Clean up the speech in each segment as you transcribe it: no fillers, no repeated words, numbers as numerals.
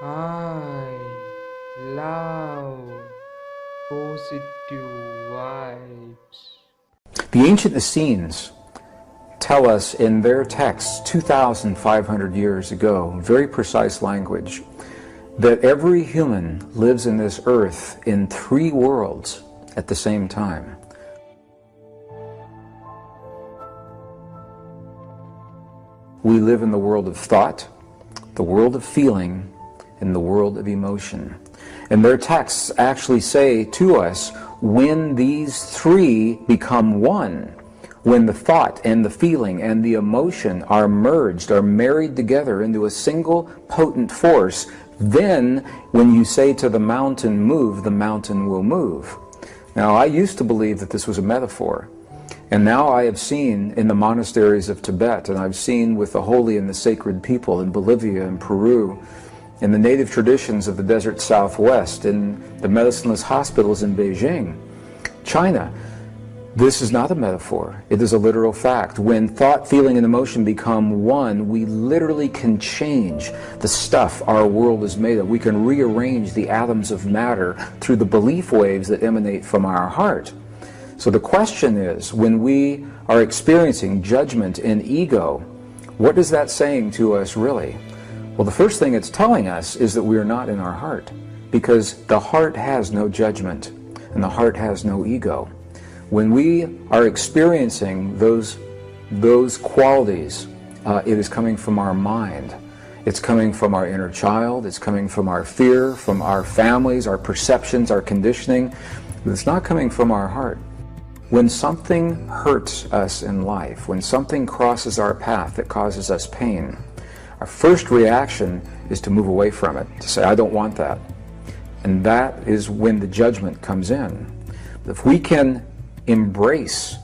I love positive vibes. The ancient Essenes tell us in their texts 2,500 years ago, very precise language, that every human lives in this earth in three worlds at the same time. We live in the world of thought, the world of feeling, and the world of emotion. And their texts actually say to us, when these three become one, when the thought and the feeling and the emotion are merged, are married together into a single potent force, then when you say to the mountain, move, the mountain will move. Now, I used to believe that this was a metaphor. And now I have seen in the monasteries of Tibet, and I've seen with the holy and the sacred people in Bolivia and Peru, in the native traditions of the desert Southwest, in the medicineless hospitals in Beijing, China, this is not a metaphor. It is a literal fact. When thought, feeling, and emotion become one, we literally can change the stuff our world is made of. We can rearrange the atoms of matter through the belief waves that emanate from our heart. So the question is, when we are experiencing judgment and ego, what is that saying to us really? Well, the first thing it's telling us is that we are not in our heart, because the heart has no judgment and the heart has no ego. When we are experiencing those qualities, it is coming from our mind. It's coming from our inner child. It's coming from our fear, from our families, our perceptions, our conditioning. But it's not coming from our heart. When something hurts us in life, when something crosses our path that causes us pain, our first reaction is to move away from it, to say, I don't want that. And that is when the judgment comes in. If we can embrace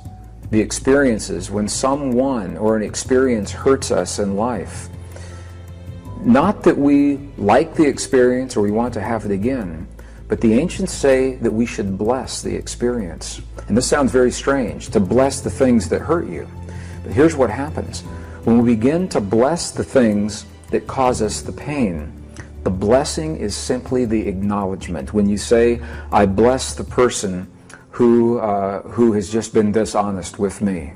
the experiences when someone or an experience hurts us in life, not that we like the experience or we want to have it again, but the ancients say that we should bless the experience. And this sounds very strange, to bless the things that hurt you. But here's what happens. When we begin to bless the things that cause us the pain, the blessing is simply the acknowledgement. When you say, I bless the person who has just been dishonest with me.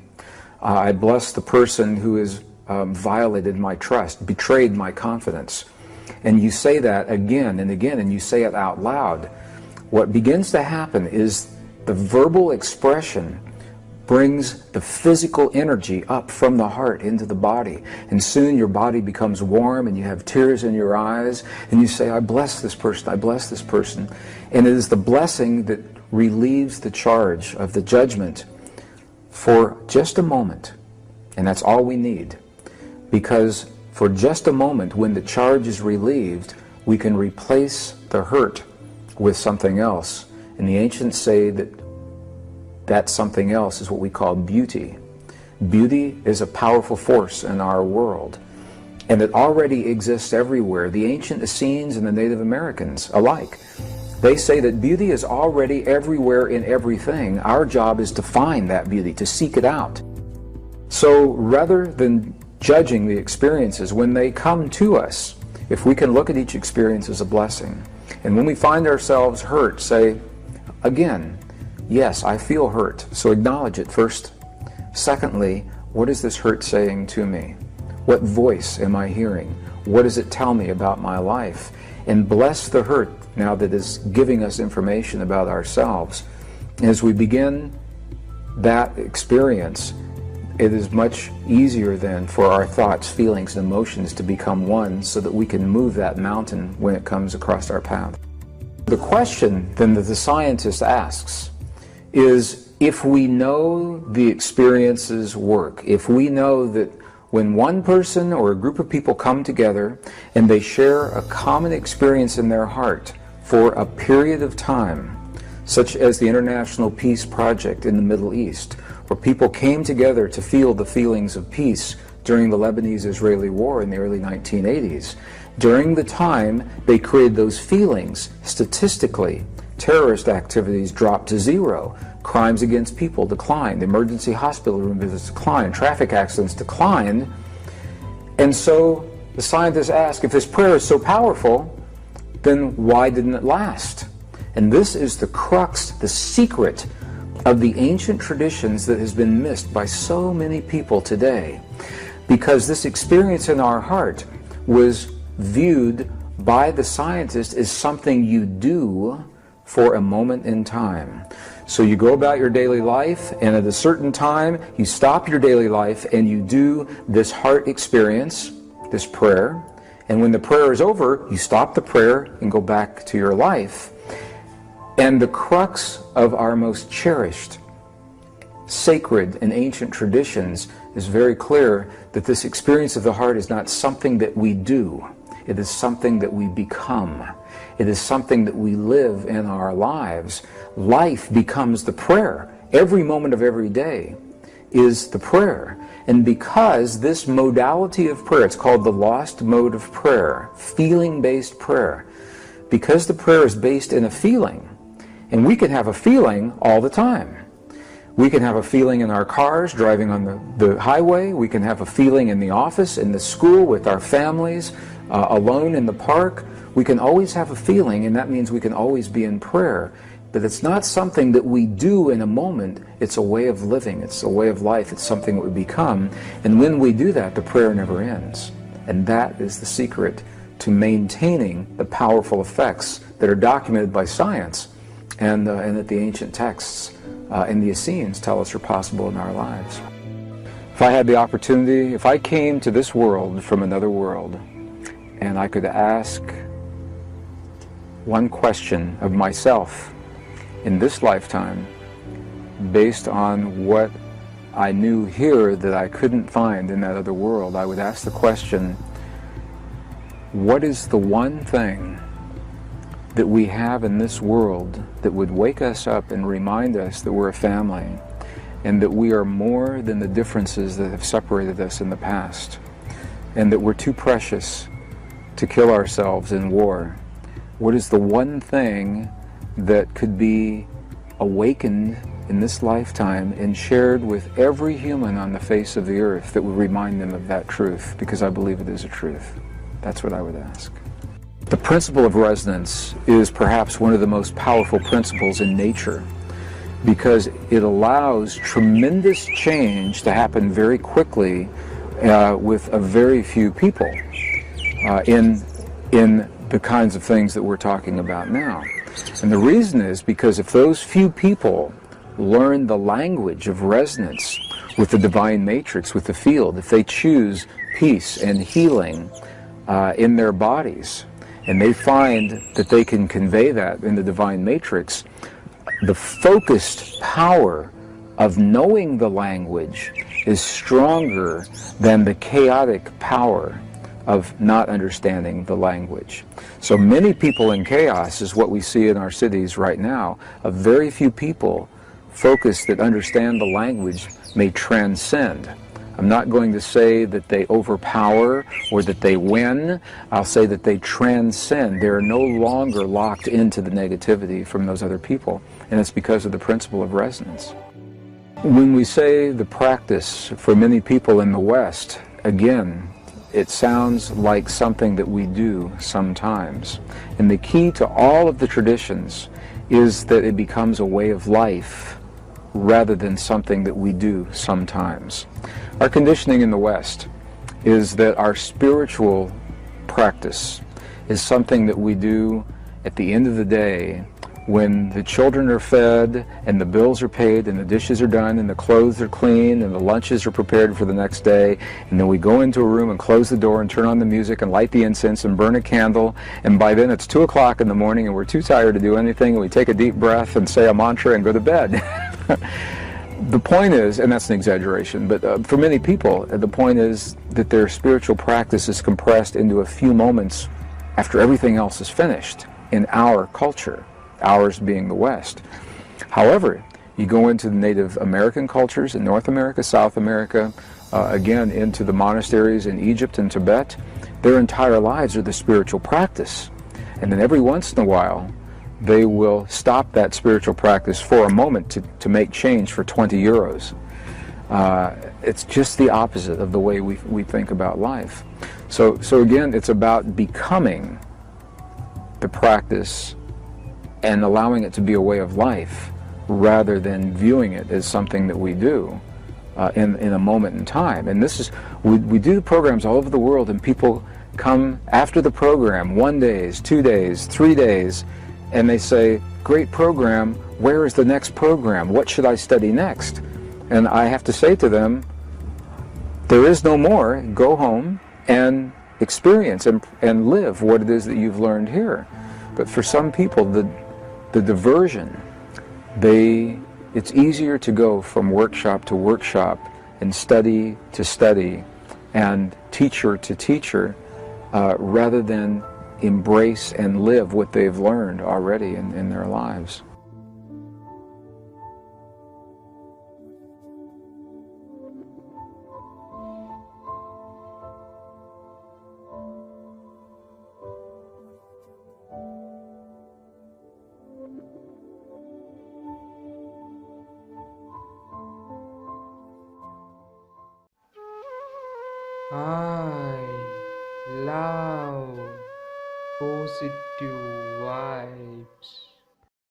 I bless the person who has violated my trust, betrayed my confidence. And you say that again and again, and you say it out loud. What begins to happen is the verbal expression brings the physical energy up from the heart into the body. And soon your body becomes warm and you have tears in your eyes and you say, I bless this person, I bless this person. And it is the blessing that relieves the charge of the judgment for just a moment. And that's all we need. Because for just a moment, when the charge is relieved, we can replace the hurt with something else. And the ancients say that that something else is what we call beauty. Beauty is a powerful force in our world. And it already exists everywhere. The ancient Essenes and the Native Americans alike. They say that beauty is already everywhere in everything. Our job is to find that beauty, to seek it out. So rather than judging the experiences, when they come to us, if we can look at each experience as a blessing, and when we find ourselves hurt, say, again, yes, I feel hurt, so acknowledge it first. Secondly, what is this hurt saying to me? What voice am I hearing? What does it tell me about my life? And bless the hurt now that is giving us information about ourselves. As we begin that experience, it is much easier then for our thoughts, feelings, and emotions to become one so that we can move that mountain when it comes across our path. The question then that the scientist asks is, if we know the experiences work, if we know that when one person or a group of people come together and they share a common experience in their heart for a period of time, such as the International Peace Project in the Middle East, where people came together to feel the feelings of peace during the Lebanese-Israeli War in the early 1980s. During the time they created those feelings, statistically, terrorist activities dropped to zero. Crimes against people declined. Emergency hospital room visits declined. Traffic accidents declined. And so the scientists ask, if this prayer is so powerful, then why didn't it last? And this is the crux, the secret of the ancient traditions that has been missed by so many people today. Because this experience in our heart was viewed by the scientist as something you do for a moment in time. So you go about your daily life, and at a certain time you stop your daily life and you do this heart experience, this prayer, and when the prayer is over, you stop the prayer and go back to your life. And the crux of our most cherished, sacred, and ancient traditions is very clear that this experience of the heart is not something that we do. It is something that we become. It is something that we live in our lives. Life becomes the prayer. Every moment of every day is the prayer. And because this modality of prayer, it's called the lost mode of prayer, feeling-based prayer, because the prayer is based in a feeling, and we can have a feeling all the time. We can have a feeling in our cars, driving on the highway. We can have a feeling in the office, in the school, with our families, alone in the park. We can always have a feeling, and that means we can always be in prayer. But it's not something that we do in a moment. It's a way of living. It's a way of life. It's something that we become. And when we do that, the prayer never ends. And that is the secret to maintaining the powerful effects that are documented by science and that the ancient texts and the Essenes tell us are possible in our lives. If I had the opportunity, if I came to this world from another world, and I could ask one question of myself in this lifetime, based on what I knew here that I couldn't find in that other world, I would ask the question, what is the one thing that we have in this world that would wake us up and remind us that we're a family and that we are more than the differences that have separated us in the past, and that we're too precious to kill ourselves in war? What is the one thing that could be awakened in this lifetime and shared with every human on the face of the earth that would remind them of that truth? Because I believe it is a truth. That's what I would ask. The principle of resonance is perhaps one of the most powerful principles in nature, because it allows tremendous change to happen very quickly with a very few people in the kinds of things that we're talking about now. And the reason is because if those few people learn the language of resonance with the divine matrix, with the field, if they choose peace and healing in their bodies, and they find that they can convey that in the divine matrix, the focused power of knowing the language is stronger than the chaotic power of not understanding the language. So many people in chaos is what we see in our cities right now. A very few people focused that understand the language may transcend. I'm not going to say that they overpower or that they win. I'll say that they transcend. They're no longer locked into the negativity from those other people. And it's because of the principle of resonance. When we say the practice for many people in the West, again, it sounds like something that we do sometimes. And the key to all of the traditions is that it becomes a way of life rather than something that we do sometimes. Our conditioning in the West is that our spiritual practice is something that we do at the end of the day when the children are fed and the bills are paid and the dishes are done and the clothes are clean and the lunches are prepared for the next day, and then we go into a room and close the door and turn on the music and light the incense and burn a candle, and by then it's 2 o'clock in the morning and we're too tired to do anything, and we take a deep breath and say a mantra and go to bed. The point is, and that's an exaggeration, but for many people, the point is that their spiritual practice is compressed into a few moments after everything else is finished in our culture, ours being the West. However, you go into the Native American cultures in North America, South America, again into the monasteries in Egypt and Tibet, their entire lives are the spiritual practice. And then every once in a while, they will stop that spiritual practice for a moment to make change for 20 euros. It's just the opposite of the way we think about life. So again, it's about becoming the practice and allowing it to be a way of life rather than viewing it as something that we do in a moment in time. And this is, we do the programs all over the world, and people come after the program, 1 day, 2 days, 3 days, and they say, great program, where is the next program? What should I study next? And I have to say to them, there is no more. Go home and experience and live what it is that you've learned here. But for some people, the diversion, it's easier to go from workshop to workshop and study to study and teacher to teacher rather than embrace and live what they've learned already in their lives. I love positive vibes.